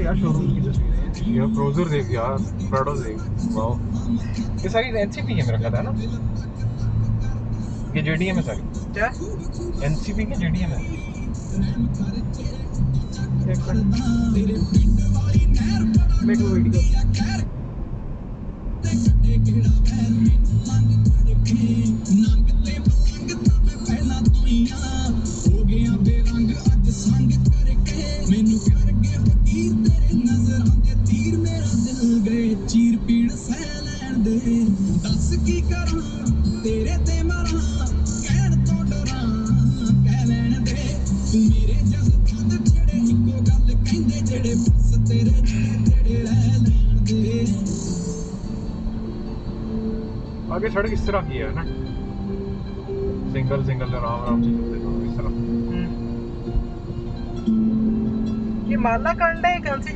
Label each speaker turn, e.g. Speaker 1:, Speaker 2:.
Speaker 1: यार शोरूम की तस्वीरें हैं।
Speaker 2: ये ब्राउज़र देख यार, प्राडो देख, वाओ।
Speaker 1: ये सारी एनसीपी है मेरा ख्याल है ना, ये जेडीएम है सारी।
Speaker 3: क्या
Speaker 1: एनसीपी की जेडीएम है।
Speaker 3: एक मिनट मेक वीडियो
Speaker 2: आगे सड़क इस तरह की है ना, सिंगल सिंगल आराम आराम से चलते हैं इस तरह।
Speaker 3: ये मालाकांड है कौन सी